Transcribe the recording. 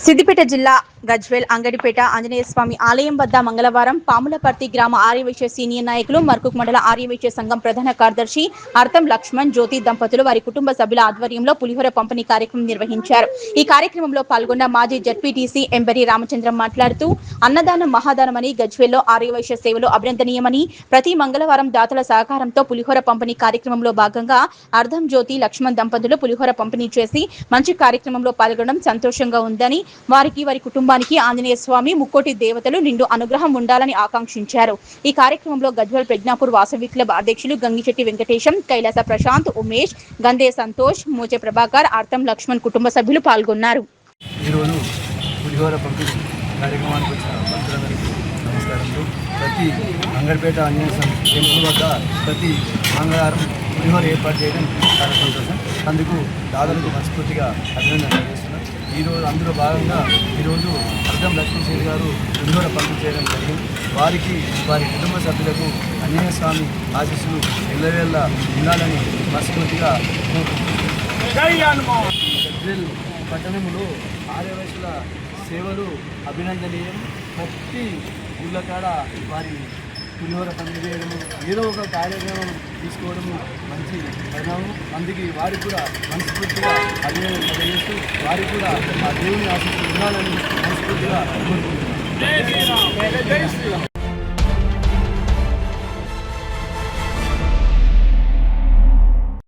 సిద్దిపేట జిల్లా గజ్వేల్ అంగడిపేట ఆంజనేయ స్వామి ఆలయం వద్ద మంగళవారం పాములపర్తి గ్రామ ఆర్యవైశ్య సీనియర్ నాయకులు మర్కుక్ మండల ఆర్యవైశ్య సంఘం ప్రధాన కార్యదర్శి అర్థం లక్ష్మణ్ జ్యోతి దంపతులు వారి కుటుంబ సభ్యుల ఆధ్వర్యంలో పులిహోర పంపిణీ కార్యక్రమం నిర్వహించారు. ఈ కార్యక్రమంలో పాల్గొన్న మాజీ జడ్పీటీసీ ఎంబరి రామచంద్రం మాట్లాడుతూ అన్నదానం మహాదానమని గజ్వేల్లో ఆర్యవైశ్య సేవలు అభినందనీయమని ప్రతి మంగళవారం దాతల సహకారంతో పులిహోర పంపిణీ కార్యక్రమంలో భాగంగా అర్థం జ్యోతి లక్ష్మణ్ దంపతులు పులిహోర పంపిణీ చేసి మంచి కార్యక్రమంలో పాల్గొనడం సంతోషంగా ఉందని వారికి వారి కుటుంబానికి ఆంజనేయ స్వామి ముక్కోటి దేవతలు నిండు అనుగ్రహం ఉండాలని ఆకాంక్షించారు. ఈ కార్యక్రమంలో గజ్వేల్ ప్రజ్ఞాపూర్ వాసవి క్లబ్ అధ్యక్షులు గంగిశెట్టి వెంకటేశం, కైలాస ప్రశాంత్, ఉమేష్, గందే సంతోష్, మోచే ప్రభాకర్, అర్థం లక్ష్మణ్ కుటుంబ సభ్యులు పాల్గొన్నారు. ఈరోజు పులిహోర పంపిణీ కార్యక్రమానికి వచ్చిన భక్తులందరికీ నమస్కారములు. ప్రతి అంగడిపేట ఆంజనేయ స్వామి టెంపుల్ వద్ద ప్రతి మంగళవారం పులిహోర ఏర్పాటు చేయడం చాలా సంతోషం. అందుకు దాదాపు మనస్ఫూర్తిగా అభినందన తెలియజేస్తున్నాం. అందులో భాగంగా ఈరోజు అర్థం లక్ష్మణ్ గారు పులిహోర పంపిణీ చేయడం జరిగింది. వారికి వారి కుటుంబ సభ్యులకు ఆంజనేయ స్వామి ఆశీస్సులు ఎల్లవేళ్ళ ఉండాలని మనస్ఫూర్తిగా గజ్వేల్ పట్టణంలో ఆర్యవైశ్యుల సేవలు అభినందనీయం. ప్రతి ఊళ్ళ కాడ వారి పులిహోర పంపిణీ చేయడము, ఏదో ఒక కార్యక్రమం తీసుకోవడము మంచి పరిణామం. అందుకే వారికి కూడా మనస్ఫూర్తిగా అభినందన తెలియజేస్తూ వారికి కూడా ఆ దేవుని ఆశీస్సులు ఉండాలని మనస్ఫూర్తిగా కోరుకుంటున్నాను.